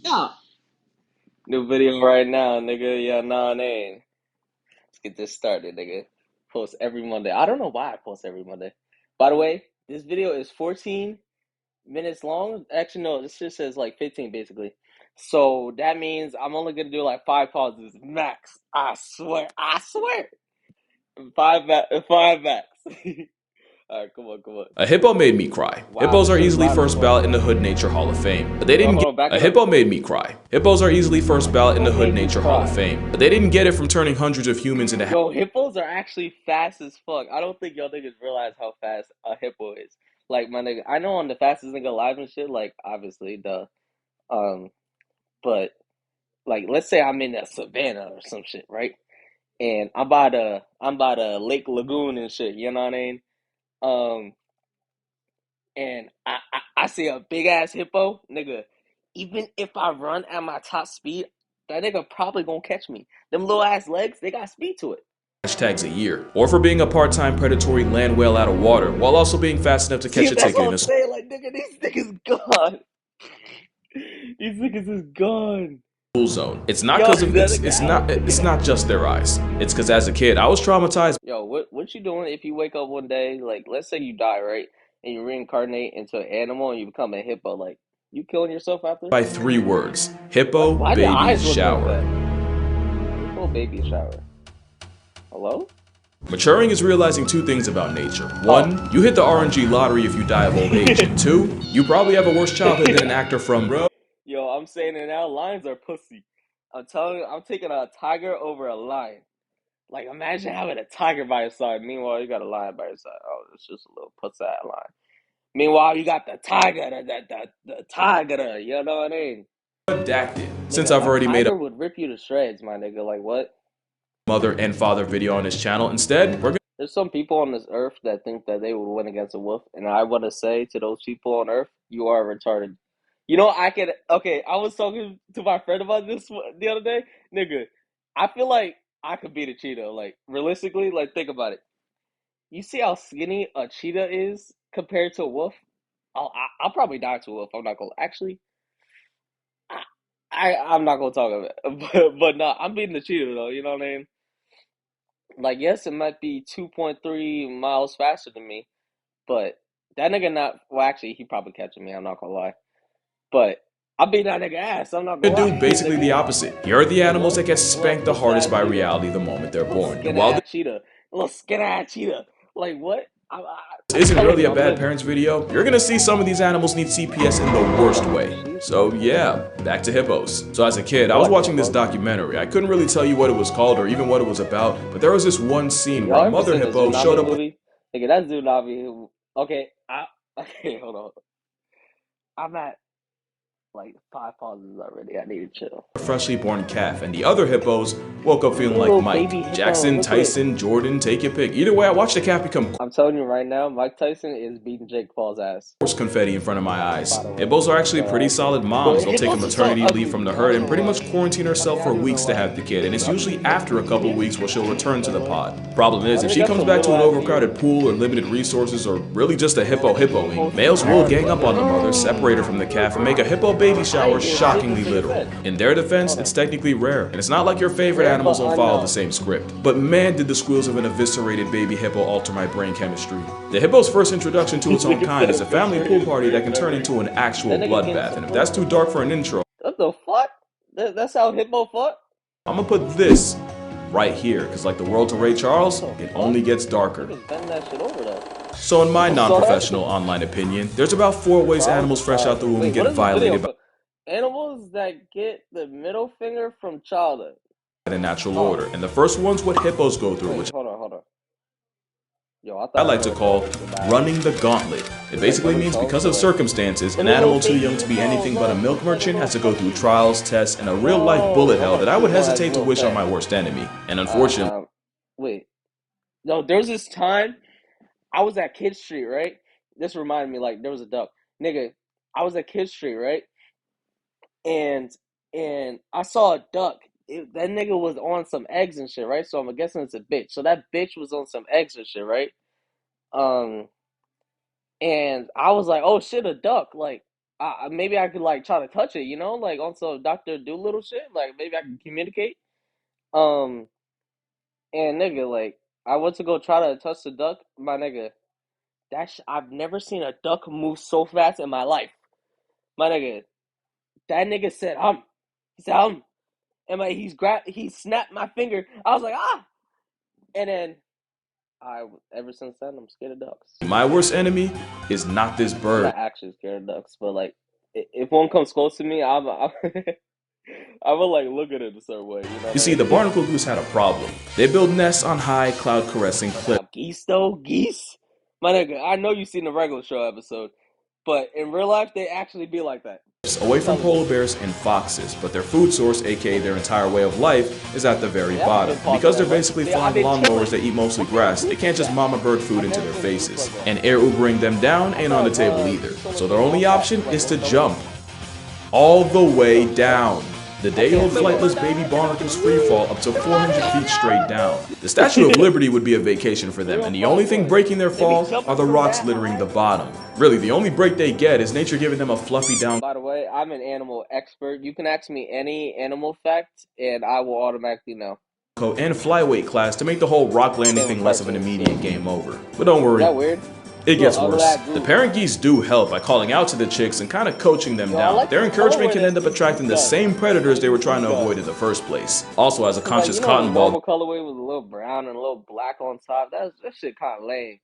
Yeah. New video right now, nigga. Yeah, nah, name. Let's get this started, nigga. Post every Monday. I don't know why I post every Monday. By the way, this video is 14 minutes long. Actually, no, this just says like 15 basically. So that means I'm only gonna do like five pauses max. I swear. I swear. Five max. All right, come on, come on. A hippo made me cry. Wow, Hippos this are shit is easily loud as first fuck. ballot in the Hood Nature Hall of Fame, but they Yo, didn't hold get on, back a it up. hippo made me cry. Hippos are easily first ballot in Hippo the Hood made me Nature Hall of cry. Fame, but they didn't get it from turning hundreds of humans into Yo, hippos are actually fast as fuck. I don't think y'all niggas realize how fast a hippo is. Like my nigga, I know I'm the fastest nigga alive and shit. Like obviously, um, but like let's say I'm in the savannah or some shit, right? And I'm by the Lake Lagoon and shit. You know what I mean? Um, and I see a big ass hippo, nigga. Even if I run at my top speed, that nigga probably gonna catch me. Them little ass legs, they got speed to it. hashtags a year, or for being a part-time predatory land whale out of water, while also being fast enough to See, catch a that's ticket what in I'm a saying. Like, nigga, these niggas gone. These niggas is gone. school zone. It's not Yo, because that of nigga out. it's not just their eyes. It's because as a kid, I was traumatized Yo, what you doing if you wake up one day, like, let's say you die, right? And you reincarnate into an animal and you become a hippo, like, you killing yourself after? by three words: hippo, Why the baby, eyes look like shower. that? Hippo baby shower. Hello? Maturing is realizing two things about nature. Oh. One, you hit the RNG lottery if you die of old age. And two, you probably have a worse childhood than an actor from Bro. Yo, I'm saying it now, lions are pussy. I'm telling you, I'm taking a tiger over a lion. Like, imagine having a tiger by your side. Meanwhile, you got a lion by your side. Oh, it's just a little pussy lion. Meanwhile, you got the tiger, the tiger. You know what I mean? Redacted. Since Nigga, I've a already made a tiger would rip you to shreds, my nigga. Like, what? mother and father video on this channel, instead, we're There's some people on this earth that think that they would win against a wolf, and I want to say to those people on earth, you are retarded. You know, I could. Okay, I was talking to my friend about this the other day, nigga. I feel like I could beat a cheetah. Like, realistically, like, think about it. You see how skinny a cheetah is compared to a wolf? I'll probably die to a wolf. I'm not gonna actually. I'm not gonna talk about it, but no, I'm beating the cheetah though. You know what I mean? Like, yes, it might be 2.3 miles faster than me, but that nigga not. Well, actually, he probably catching me. I'm not gonna lie, but I beat that nigga ass. I'm not gonna gonna do lie, basically the nigga. opposite. Here are the animals Little, that get little spanked the pussy hardest ass by cheetah, reality the moment they're little born. And skinny while ass cheetah, little skinny ass cheetah. Like what? this I'm isn't telling really you, a I'm bad the. parents video, you're gonna see some of these animals need CPS in the worst way. She's So smoking. yeah, back to hippos. So as a kid, I was What the watching this fuck? documentary. I couldn't really tell you what it was called or even what it was about, but there was this one scene where Y'all a ever mother seen the hippo showed Tsunami up with movie? Nigga, that Tsunami. Okay, okay, hold on. I'm at like five pauses already. I need to chill. a freshly born calf, and the other hippos woke up Look feeling at like little Mike. baby hippo. Jackson, Look at it. Tyson, Jordan, take your pick. Either way, I watched the calf become I'm telling you right now, Mike Tyson is beating Jake Paul's ass. horse confetti in front of my eyes. By the way, Hippos are just actually throw that pretty out there. solid moms. But They'll take a hippos are so maternity leave ugly, from the nigga. I herd don't and know pretty why. much quarantine I mean, herself I for do know weeks to why. have the kid, and it's But usually after a couple weeks where she'll return to the pod. Problem is, why if they she got comes some back to little an ass ears? overcrowded pool or limited resources or really just a hippo hippoing, Hippos males will are gang up on the mother, separate her ugly. from the calf, and make a hippo baby I shower ain't hear shit shockingly this nigga literal. said. In their defense, Hold it's on. technically rare, and it's not like your favorite Rare animals but don't follow the unknown. same script. But man, did the squeals of an eviscerated baby hippo alter my brain chemistry. The hippo's first introduction to its This own nigga kind said is a family pool eviscerated party that brain can turn memory. into an actual That nigga getting bloodbath, and some if that's too pussy. dark for an intro, What the fuck? That's how hippo fuck? I'm gonna put this right here, because like the world to Ray What Charles, the it fuck? only gets darker. Niggas bend that shit over though. So in my Y'all saw that non-professional shit? online opinion, there's about 4 ways Charles? animals fresh out the womb Wait, what get is this video violated by for? Animals that get the middle finger from childhood. the natural Oh, order. And the first one's what hippos go through, wait, which hold on, hold on. Yo, I I thought I like to heard call the bad. running the gauntlet. It It's like basically nobody means talks, because but of like, circumstances, look an at little animal too baby young to be hippo. anything but a Look, milk look at merchant little has to go through puppy. trials, tests, and a real-life bullet No, that hell that must I be a would little ass hesitate to little wish on my pet. worst enemy. And Alright, unfortunately, wait. No, there was this time I was at Kid Street, right? This reminded me, like, there was a duck. Nigga, I was at Kid Street, right? And I saw a duck. That nigga was on some eggs and shit, right? So I'm guessing it's a bitch. So that bitch was on some eggs and shit, right? Um, and I was like, oh shit, a duck. Like, maybe I could like try to touch it, like on some Doctor Doolittle shit. Like maybe I can communicate. Um, and nigga, like I went to go try to touch the duck, my nigga. I've never seen a duck move so fast in my life, my nigga. That nigga said he said and like he snapped my finger. I was like and then ever since then I'm scared of ducks. My worst enemy is not this I'm bird. not actually scared of ducks, but like if one comes close to me, I'm I will like look at it a certain way. You know You what see, I the mean? barnacle goose had a problem. They build nests on high, cloud-caressing But cliffs now geese though, geese, my nigga. I know you've seen the regular show episode, but in real life they actually be like that. away I'm from telling you. polar bears and foxes, but their food source, aka their entire way of life, is at the very They haven't bottom. been And taught because that they're much. basically I've flying been lawnmowers chilling. that eat mostly What kind of grass, they goose can't is just that? mama bird food I've into never their seen a goose faces. like that. And air Ubering them down I ain't on the thought table either. chilling So their means only all fat, option like is no to stomach. jump all the way No, no. down. The I can't day-old see that. flightless baby barnacles freefall up to 400 feet straight down. The Statue of Liberty would be a vacation for them, and the only thing 305 breaking their They be fall are jumping the from rocks that littering the high. bottom. Really, the only break they get is nature giving them a fluffy down By the way, I'm an animal expert. You can ask me any animal fact, and I will automatically know. coat and flyweight class to make the whole rock landing Same with thing less of an cartoons too. immediate game over. But don't Is worry, that weird? it Look, gets ugly worse. ass The goose. parent geese do help by calling out to the chicks and kind of coaching them Yo, I down, but like their this encouragement colorway can that end up attracting CC's the got. same predators they Like were trying to CC's got. avoid in the first place. Also, as a Cause like conscious the cotton ball, normal colorway with a little brown and a little black on top. That shit kind of lame.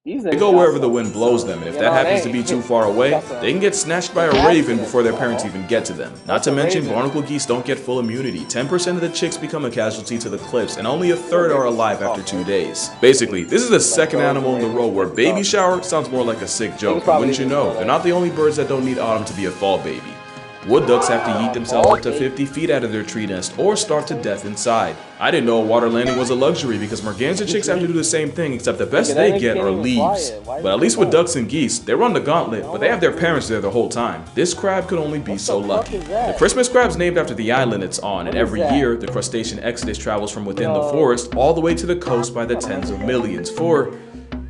These they niggas go got wherever the wind blows them, and if you that know what I happens to be too mean? far away, Got they can get snatched by some a gas raven in it. before their parents even get to them. Not What's to a mention, raven? barnacle geese don't get full immunity. 10% of the chicks become a casualty to the cliffs, and only a third are alive after 2 days. Basically, this is the second Birds and animal in the row ravens where mixed baby up. shower sounds more like a sick joke, Niggas and probably wouldn't you didn't even know, know they're that. not the only birds that don't need autumn to be a fall baby. Wood ducks have to yeet themselves Fall up to baby. 50 feet out of their tree nest or starve to death inside. I didn't know a water landing was a luxury because merganser chicks have to do the same thing, except the best Nigga, that they nigga get can't are even fly leaves. it. Why is But he at least so with fast? ducks and geese, they run the gauntlet, but they have their parents there the whole time. This crab could only be What so the fuck lucky. is that? The Christmas crab's named after the island it's on, and What is every that? year the crustacean exodus travels from within the Yo. forest all the way to the coast by the tens of millions for,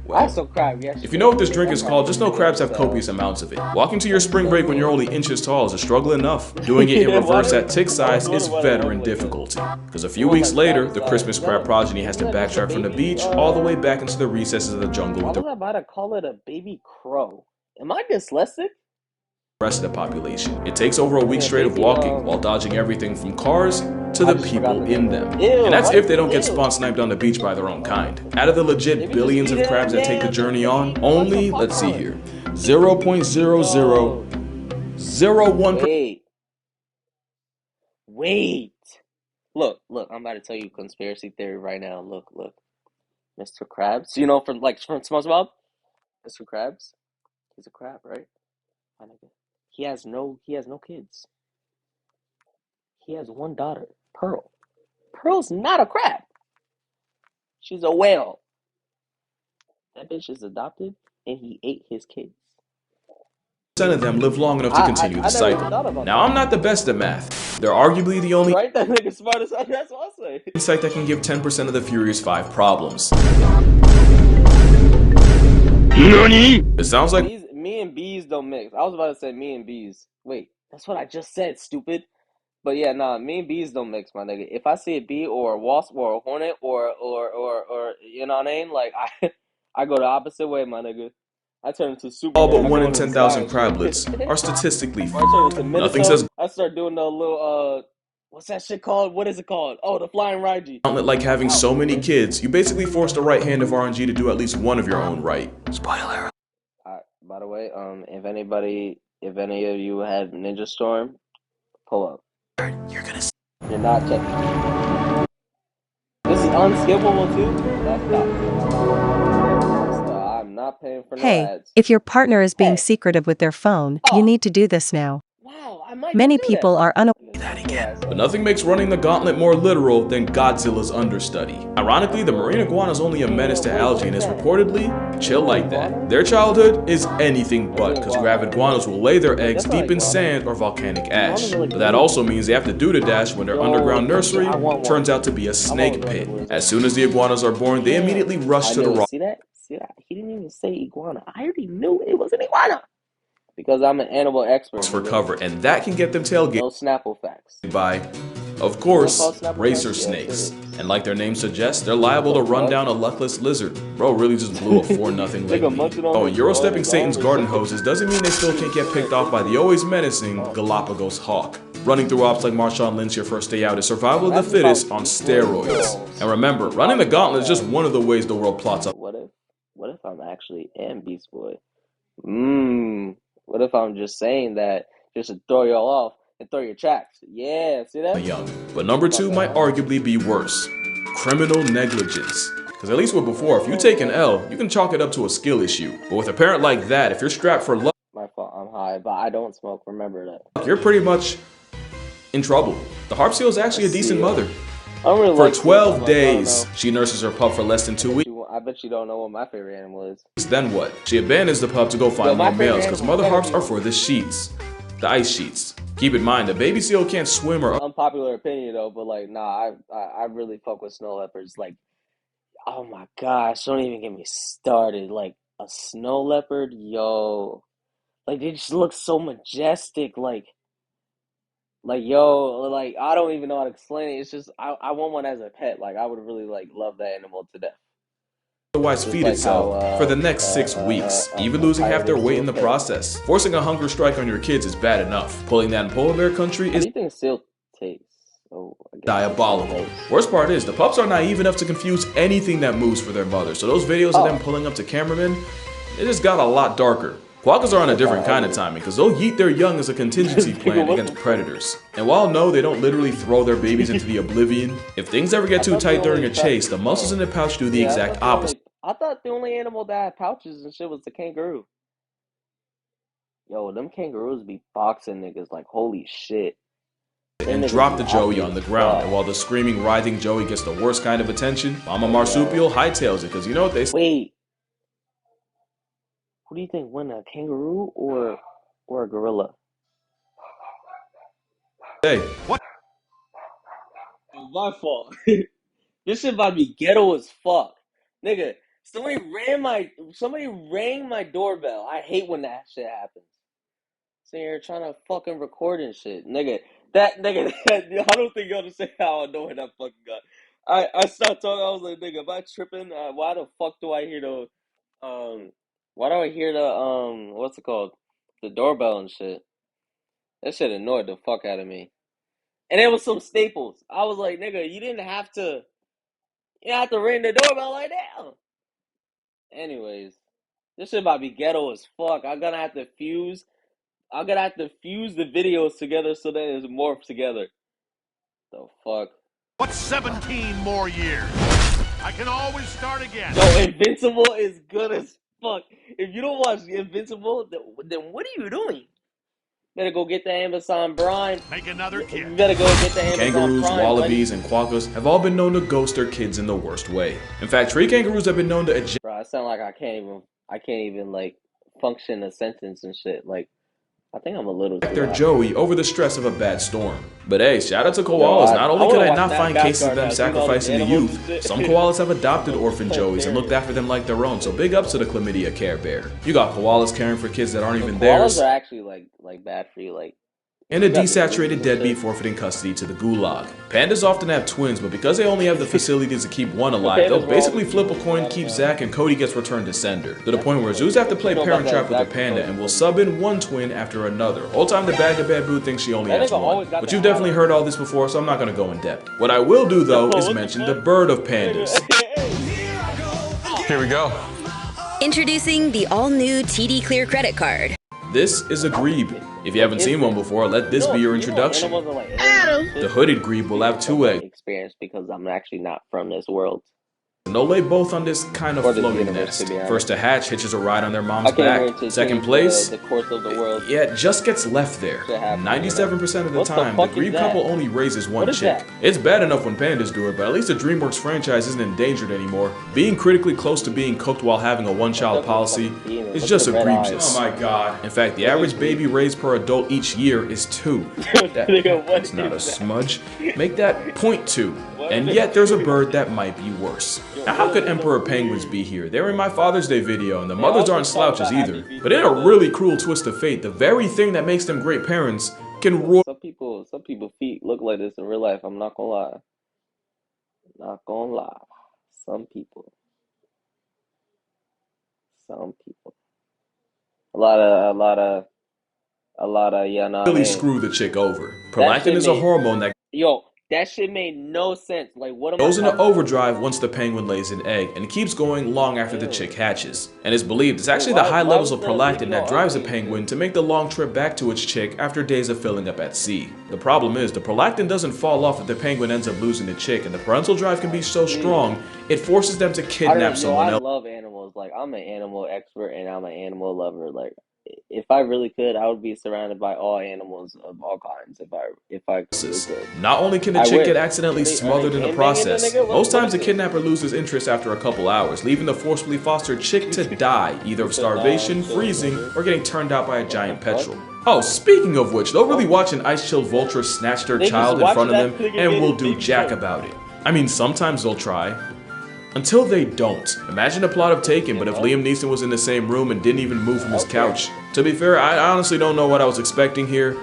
I well, saw crab yesterday. if you know what this drink is That called, just know crabs have so- copious amounts of it. Walking to your spring break when you're only inches tall is a struggle enough. Doing it in reverse at tick size is veteran difficulty. Because a few weeks later, the Christmas crab progeny has to backtrack from the beach all the way back into the recesses of the jungle Why with was the I about to call it a baby crow? Am I dyslexic? rest of the population. It takes over a week Yeah, straight of baby, walking while dodging everything from cars to I the just people forgot the in name. them. Ew, And that's what? if they don't get Ew. spawn sniped on the beach by their own kind. Out of the legit Maybe billions just of eat crabs it, that take the yeah, journey on, maybe. only, What's let's see popcorn? here, 0.0001% Wait. Look, I'm about to tell you a conspiracy theory right now. Look. Mr. Krabs. You know from SpongeBob? Mr. Krabs? He's a crab, right? My nigga. He has no kids. He has one daughter, Pearl. Pearl's not a crab. She's a whale. That bitch is adopted and he ate his kids. of them live long enough to continue the I never even cycle. thought about Now, that. I'm not the best at math. They're arguably the only Right? That nigga smart as hell. That's what I say. insect that can give 10% of the Furious 5 problems. It sounds like Me and bees don't mix. I was about to say me and bees. Wait, that's what I just said, stupid. But yeah, nah, me and bees don't mix, my nigga. If I see a bee or a wasp or a hornet or you know what I mean, like I go the opposite way, my nigga. I turn into all Superman. but I 1 go in into the 10,000 sky and shit. crablets are statistically Or I turn into nothing Minato. says I start doing the little what's that shit called? What is it called? Oh, the flying Raiji. gauntlet like having Wow, so many stupid. kids. You basically force the right hand of RNG to do at least one of your own right. Spoiler. By the way, if any of you had Ninja Storm, pull up. You're gonna You're not checking. This is unskippable too. That's not. I'm not paying for no Hey, ads. if your partner is being Hey. secretive with their phone, you Oh. need to do this now. Wow, I might Many just do people are unaware. that again. But nothing makes running the gauntlet more literal than Godzilla's understudy. Ironically, the marine iguana is only a menace to algae and is reportedly chill like that. Their childhood is anything but, because gravid iguanas will lay their eggs deep in sand or volcanic ash. But that also means they have to do the dash when their underground nursery turns out to be a snake pit. As soon as the iguanas are born, they immediately rush to the rock. See that? See that? He didn't even say iguana. I already knew it was an iguana. Because I'm an animal expert. for Nigga. cover, and that can get them tailgated No Snapple facts. by, of Is that course, called Snapple racer facts? Yes, it snakes. is. And like their name suggests, they're liable to run down a luckless lizard. Bro really just blew a 4-0 leg Nigga lead. munching on Oh, and his Eurostepping arm, Satan's his garden arm. hoses doesn't mean they still can't get picked off by the always menacing Galapagos hawk. Running through ops like Marshawn Lynch your first day out is survival of the fittest on steroids. And remember, running the gauntlet is just one of the ways the world plots up. What if I'm actually am Beast Boy? What if I'm just saying that just to throw y'all off and throw your tracks? Yeah, see that? Young. But number 2 might arguably be worse. Criminal negligence. Because at least with before, if you take an L, you can chalk it up to a skill issue. But with a parent like that, if you're strapped for luck, My fault, I'm high, but I don't smoke, remember that. you're pretty much in trouble. The harp seal is actually a decent mother. I don't really For like 12 seals, days, she nurses her pup for less than 2 weeks. I bet you don't know what my favorite animal is. Then what? She abandons the pup to go find my more males favorite because animal mother harps better are for the sheets. The ice sheets. Keep in mind, a baby seal can't swim or Unpopular opinion though, but like, nah, I really fuck with snow leopards. Like, oh my gosh, don't even get me started. Like a snow leopard, yo, like they just look so majestic. Like yo, like I don't even know how to explain it. It's just I want one as a pet. Like I would really like love that animal to death. otherwise feed like itself how, for the next 6 weeks, even losing half their weight in the process. Forcing a hunger strike on your kids is bad enough. Pulling that in polar bear country How is do you think seal tastes? Oh, I guess diabolical. Worst part is, the pups are naive enough to confuse anything that moves for their mother, so those videos of them pulling up to cameramen, it just got a lot darker. Quokkas are on a different kind of timing, because they'll yeet their young as a contingency plan against predators. And while no, they don't literally throw their babies into the oblivion, if things ever get too tight during a chase, the muscles in the pouch do the exact opposite. I thought the only animal that had pouches and shit was the kangaroo. Yo, them kangaroos be boxing niggas like holy shit. And drop the Joey on the ground, and while the screaming, writhing Joey gets the worst kind of attention, Mama Marsupial hightails it, because you know what they say. Wait. Who do you think won, a kangaroo or a gorilla? What? My fault. This shit about to be ghetto as fuck. Nigga, somebody rang my doorbell. I hate when that shit happens. So you're trying to fucking record and shit. Nigga, I don't think you understand how annoying that fucking got. I started talking, I was like, nigga, am I tripping? Why the fuck do I hear why do I hear what's it called? The doorbell and shit. That shit annoyed the fuck out of me. And it was some staples. I was like, nigga, you didn't have to ring the doorbell like that. Anyways, this shit about to be ghetto as fuck. I'm gonna have to fuse the videos together so that it's morphed together. The fuck? What's 17 more years? I can always start again. Yo, Invincible is good as fuck. If you don't watch Invincible, then what are you doing? Better go get the Amazon Prime. Make another kid. You better go get the Amazon Kangaroos, Prime. wallabies, and quokkas have all been known to ghost their kids in the worst way. In fact, tree kangaroos have been known to eject Bro, I sound like I can't even like function a sentence and shit. Like, I think I'm a little too their high. Joey over the stress of a bad storm. But hey, shout out to koalas. Not only could I not find cases of them sacrificing the youth, some koalas have adopted orphan Joeys and looked after them like their own, so big ups to the Chlamydia Care Bear. You got koalas caring for kids that aren't even theirs. Koalas are actually like bad for you, like. And a desaturated deadbeat forfeiting custody to the gulag. Pandas often have twins, but because they only have the facilities to keep one alive, they'll basically flip a coin, keep Zach, and Cody gets returned to sender. To the point where zoos have to play parent trap with the panda and will sub in one twin after another. Whole time the bag of bamboo thinks she only has one. But you've definitely heard all this before, so I'm not gonna go in depth. What I will do though is mention the bird of pandas. Here we go. Introducing the all-new TD Clear credit card. This is a grebe. If you haven't seen one before, let this be your introduction. The hooded grebe will have 2 eggs. Experience because I'm actually not from this world. And they'll lay both on this kind of floating nest. First to hatch hitches a ride on their mom's back. Second place, the course of the world. yeah, it just gets left there. 97% of the time, the grebe couple only raises one chick. It's bad enough when pandas do it, but at least the DreamWorks franchise isn't endangered anymore. Being critically close to being cooked while having a one-child policy is just egregious. Oh my god. In fact, the average baby raised per adult each year is 2. That's not a smudge. Make that 0.2. And yet there's a bird that might be worse. Now how could emperor penguins be here? They were in my Father's Day video, and the mothers aren't slouches either. But in a really cruel twist of fate, the very thing that makes them great parents can roar. Some people feet look like this in real life. I'm not gonna lie. Not gonna lie. Some people. Yeah, nah, Really man. screw the chick over. Prolactin is a hormone that That shit made no sense. Like, what am goes I into talking overdrive once the penguin lays an egg and keeps going long after the chick hatches. And it's believed it's actually the high levels of prolactin that drives a penguin to make the long trip back to its chick after days of filling up at sea. The problem is, the prolactin doesn't fall off if the penguin ends up losing the chick, and the parental drive can be so strong, it forces them to kidnap someone else. I love animals. Like, I'm an animal expert and I'm an animal lover. Like, if I really could, I would be surrounded by all animals of all kinds. If I could. Not only can the chick get accidentally smothered in the process, most times the kidnapper loses interest after a couple hours, leaving the forcibly fostered chick to die, either of starvation, freezing, or getting turned out by a giant petrel. Oh, speaking of which, they'll really watch an ice-chilled vulture snatch their child in front of them and will do jack about it. I mean, sometimes they'll try. Until they don't. Imagine a plot of Taken, but if Liam Neeson was in the same room and didn't even move from his couch. To be fair, I honestly don't know what I was expecting here.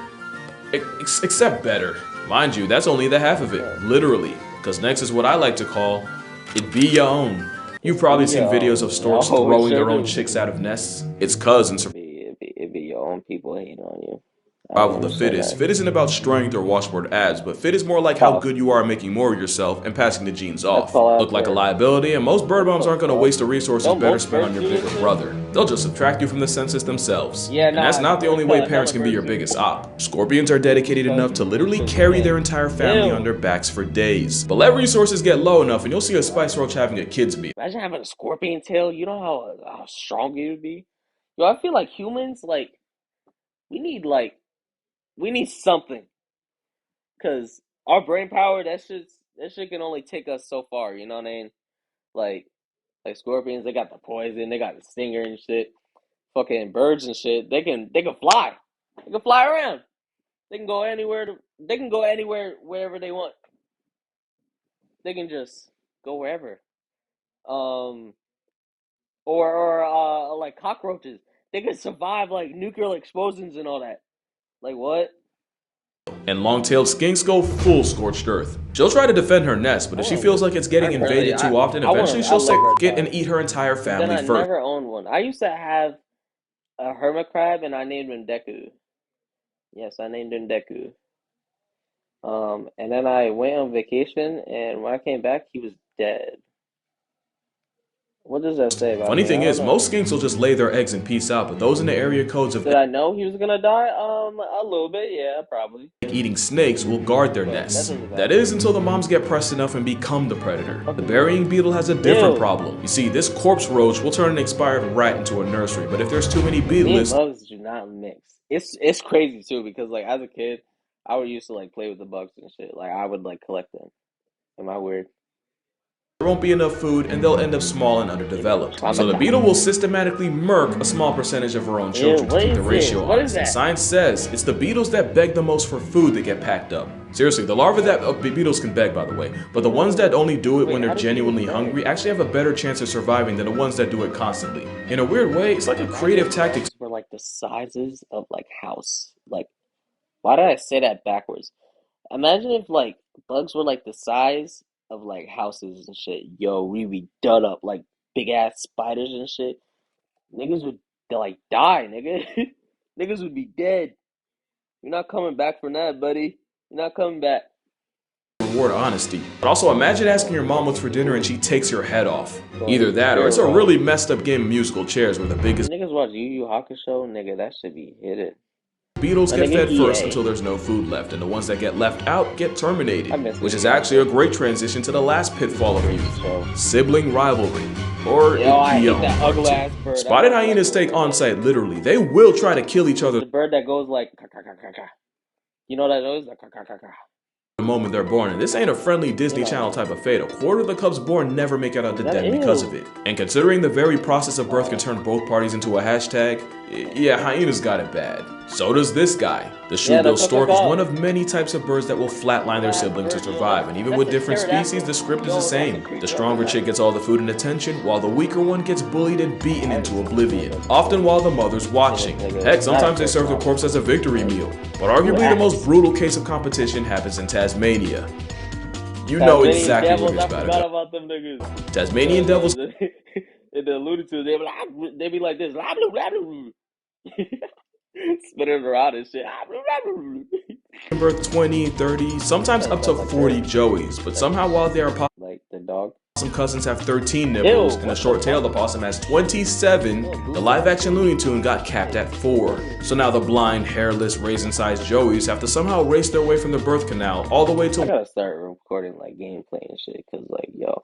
Except better. Mind you, that's only the half of it. Literally. Because next is what I like to call, it be your own. You've probably seen videos of storks throwing their own chicks out of nests. It's cousins. It be your own people hating on you. Survival of the fittest. Fit isn't about strength or washboard abs, but fit is more like how good you are at making more of yourself and passing the genes off. Look like a liability, and most bird moms aren't going to waste the resources better spent on your bigger brother. They'll just subtract you from the census themselves. And that's not the only way parents can be your biggest op. Scorpions are dedicated enough to literally carry their entire family on their backs for days. But let resources get low enough and you'll see a spice roach having a kid's meal. Imagine having a scorpion tail. You know how strong it would be? Yo, I feel like humans, like, we need something, cause our brain power, that shit can only take us so far. You know what I mean? Like scorpions, they got the poison, they got the stinger and shit. Fucking birds and shit, they can fly. They can fly around. They can go anywhere. Wherever they want. They can just go wherever. Or like cockroaches, they can survive like nuclear explosions and all that. Like, what? And long-tailed skinks go full scorched earth. She'll try to defend her nest, but if she feels like it's getting invaded too often, eventually she'll say it and eat her entire family first. I never owned one. I used to have a hermit crab and I named him Deku. Yes, I named him Deku. And then I went on vacation, and when I came back, he was dead. What does that say about Funny me? thing is, most skinks will just lay their eggs and peace out, but those in the area codes of Did I know he was gonna die? A little bit, yeah, probably. eating snakes will guard their nests. That is until the moms get pressed enough and become the predator. The burying beetle has a different problem. You see, this corpse roach will turn an expired rat into a nursery, but if there's too many beetles, bugs do not mix. It's crazy too, because like as a kid, I would used to like play with the bugs and shit. Like I would like collect them. Am I weird? there won't be enough food and they'll end up small and underdeveloped. So the beetle will systematically murk a small percentage of her own children to keep the ratio honest. And science says it's the beetles that beg the most for food that get packed up. Seriously, the larvae that beetles can beg, by the way, but the ones that only do it when they're genuinely hungry actually have a better chance of surviving than the ones that do it constantly. In a weird way, it's like a creative tactic. Were like the sizes of like house. Like, why did I say that backwards? Imagine if like bugs were like the size of like houses and shit. Yo, we be done up like big ass spiders and shit. Niggas would like die, nigga. Niggas would be dead. You're not coming back from that, buddy. You're not coming back. Reward honesty. But also imagine asking your mom what's for dinner and she takes your head off. Either that or it's a really messed up game of musical chairs where the biggest niggas watch Yu Yu Hakusho, nigga, that should be hidden. beetles get fed first until there's no food left, and the ones that get left out get terminated, which is actually a great transition to the last pitfall of youth, sibling rivalry, or spotted hyenas take on-site literally. They will try to kill each other. The bird that goes like, ka, ka, ka, ka, ka. You know that noise? Like, ka, ka, ka, ka. The moment they're born, and this ain't a friendly Disney Channel type of fate. A quarter of the cubs born never make it out the den because of it. And considering the very process of birth can turn both parties into a hashtag, yeah, hyenas got it bad. So does this guy. The shoe-bill stork is one of many types of birds that will flatline their siblings to survive, and even with different species, the script is the same. The stronger chick gets all the food and attention, while the weaker one gets bullied and beaten into oblivion, often while the mother's watching. Heck, sometimes they serve the corpse as a victory meal. But arguably the most brutal case of competition happens in Tasmania. You know exactly where it's about to go. Tasmanian devils In the Looney Tunes, they be like this, spinning around and shit. birth 20, 30, sometimes up to 40 joeys, but somehow while they are like the dog. Possum cousins have 13 nipples, and the short-tailed opossum has 27. The live-action Looney Tune got capped at 4. So now the blind, hairless, raisin-sized joeys have to somehow race their way from the birth canal all the way to— I gotta start recording like gameplay and shit, cause like, yo,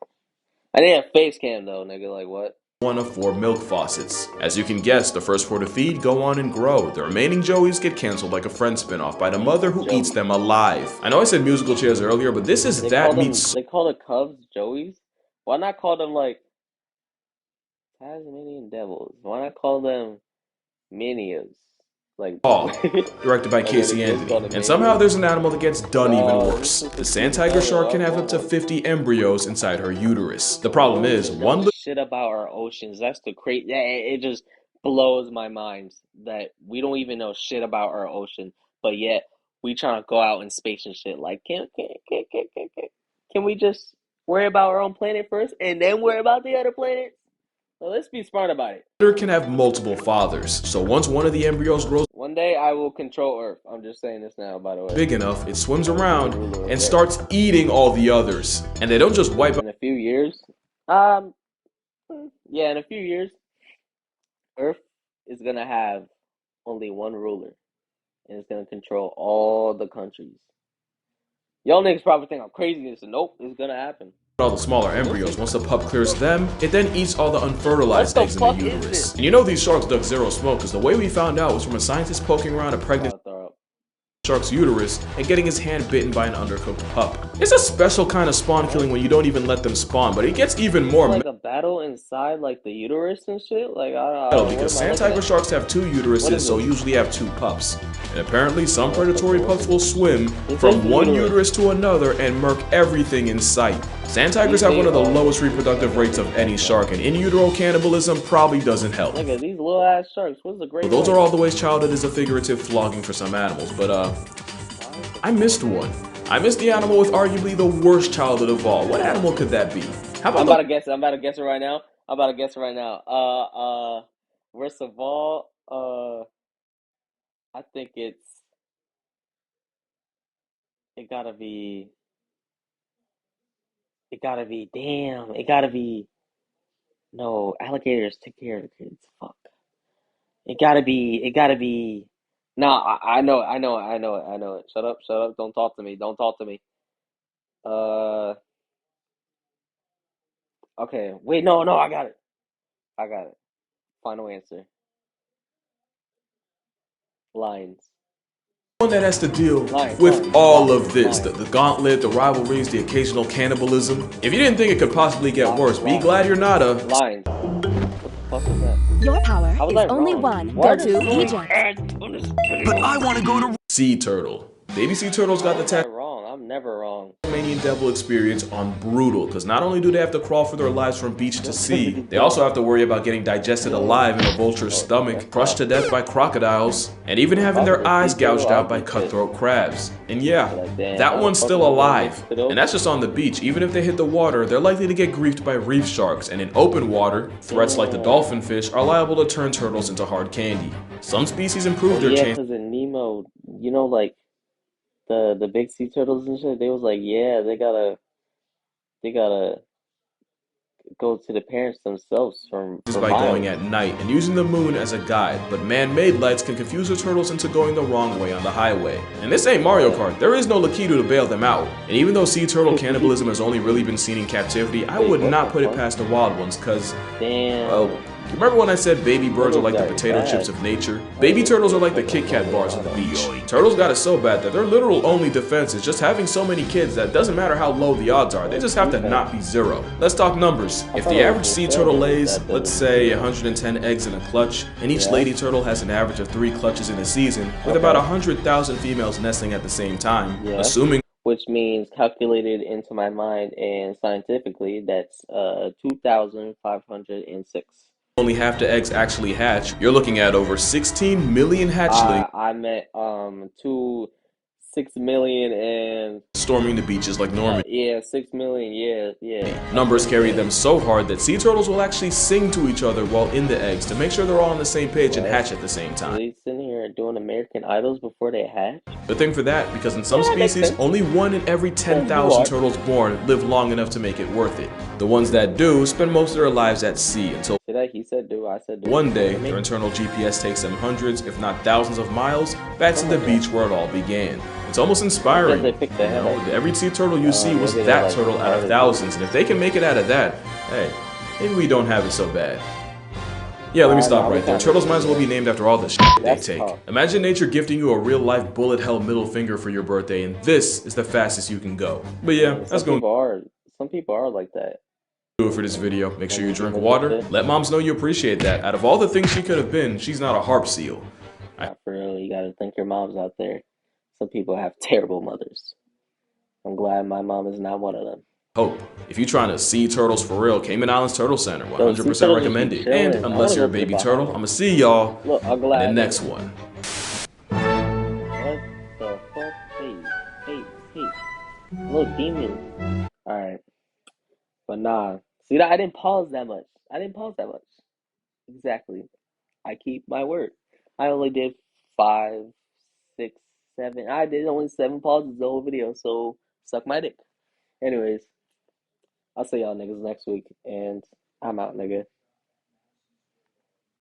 I didn't have face cam though, nigga. Like what? one of 4 milk faucets. As you can guess, the first 4 to feed go on and grow. The remaining joeys get cancelled like a Friends spinoff by the mother who eats them alive. I know I said musical chairs earlier, but this is that meets— They call the cubs joeys? Why not call them like Tasmanian devils? Why not call them minias? Like directed by Casey Anthony. And somehow there's an animal that gets done even worse. The sand tiger shark can have up to 50 embryos inside her uterus. The problem is, one shit about our oceans. That's the crazy. It just blows my mind that we don't even know shit about our ocean, but yet we trying to go out in space and shit. Like, can we just worry about our own planet first and then worry about the other planets? So let's be smart about it. Can have multiple fathers, so once one of the embryos grows one day I will control Earth. I'm just saying this now, by the way. Big enough, it swims around and starts eating all the others. And they don't just wipe out— in a few years. Yeah, in a few years, Earth is gonna have only one ruler, and it's gonna control all the countries. Y'all niggas probably think I'm crazy and say, nope, it's gonna happen. all the smaller embryos. Once the pup clears them, it then eats all the unfertilized eggs in the uterus. And you know these sharks duck zero smoke, because the way we found out was from a scientist poking around a pregnant shark's uterus and getting his hand bitten by an undercooked pup. It's a special kind of spawn killing when you don't even let them spawn, but it gets even more like a battle inside like the uterus and shit. Like I don't know, because sand tiger sharks have 2 uteruses, so usually have 2 pups. And apparently some predatory pups will swim from one uterus to another and murk everything in sight. Sand tigers have one of the lowest reproductive rates of any shark, and in utero cannibalism probably doesn't help. Look at these little ass sharks. What's the great? Well, those are all the ways childhood is a figurative flogging for some animals, but I missed one. I missed the animal with arguably the worst childhood of all. What animal could that be? How about I'm about to guess it right now. First of all, I think it gotta be, no, alligators take care of the kids. Fuck. It gotta be, nah, I know it. Shut up, don't talk to me. Okay, wait, no, I got it. Final answer. Lions. One that has to deal with all of this, the gauntlet, the rivalries, the occasional cannibalism. If you didn't think it could possibly get worse, be glad you're not a lions. What the fuck was that? Your power is only one. Go to Egypt. But I want to go to sea turtle. Baby sea turtles got the tag. I'm never wrong. Tasmanian devil experience on brutal, because not only do they have to crawl for their lives from beach to sea, they also have to worry about getting digested alive in a vulture's stomach, crushed to death by crocodiles, and even having their eyes gouged out by cutthroat crabs. And yeah, that one's still alive. And that's just on the beach. Even if they hit the water, they're likely to get griefed by reef sharks, and in open water, threats like the dolphin fish are liable to turn turtles into hard candy. Some species improve their chances. Yeah, because in Nemo, you know, like the big sea turtles and shit, they was like, yeah, they gotta go to the parents themselves from by going at night and using the moon as a guide, but man-made lights can confuse the turtles into going the wrong way on the highway. And this ain't Mario Kart, there is no Lakitu to bail them out. And even though sea turtle cannibalism has only really been seen in captivity, I would not put it past the wild ones, cause, well, Remember when I said baby birds are like the Turtles are potato bad. chips of nature? Baby turtles are like the Kit Kat bars on the beach. Turtles got it so bad that their literal only defense is just having so many kids that it doesn't matter how low the odds are, they just have to not be zero. Let's talk numbers. If the average sea turtle lays, let's say 110 eggs in a clutch, and each lady turtle has an average of 3 clutches in a season, with about 100,000 females nesting at the same time, assuming which means calculated into my mind and scientifically, that's 2,506. only half the eggs actually hatch, you're looking at over 16 million hatchlings I meant 6 million and storming the beaches like Norman. 6 million, yeah. Numbers carry them so hard that sea turtles will actually sing to each other while in the eggs to make sure they're all on the same page and hatch at the same Are time. they sitting here doing American Idols before they hatch? The thing for that, because in some species, only 1 in every 10,000 turtles born live long enough to make it worth it. The ones that do spend most of their lives at sea until He said do, I said do. one day their internal GPS takes them hundreds, if not thousands of miles back to the beach where it all began. It's almost inspiring. Every sea turtle you see was that turtle out of thousands, and if they can make it out of that, hey, maybe we don't have it so bad. Yeah, let me stop right there. Turtles might as well be named after all the shit they take. Imagine nature gifting you a real-life bullet-hell middle finger for your birthday, and this is the fastest you can go. But yeah, that's going to some people are like that. do it for this video. Make sure you drink water. Let moms know you appreciate that. Out of all the things she could have been, she's not a harp seal. Not for real, you gotta thank your moms out there. Some people have terrible mothers. I'm glad my mom is not one of them. Hope. If you're trying to see turtles for real, Cayman Islands Turtle Center, 100% recommended. And unless you're a baby turtle, I'm gonna see y'all in the next one. What the fuck? Hey. Little demon. Alright. But nah. See that I didn't pause that much. Exactly. I keep my word. I only did 5, 6, 7. I did only 7 pauses the whole video, so suck my dick. Anyways, I'll see y'all niggas next week, and I'm out, nigga.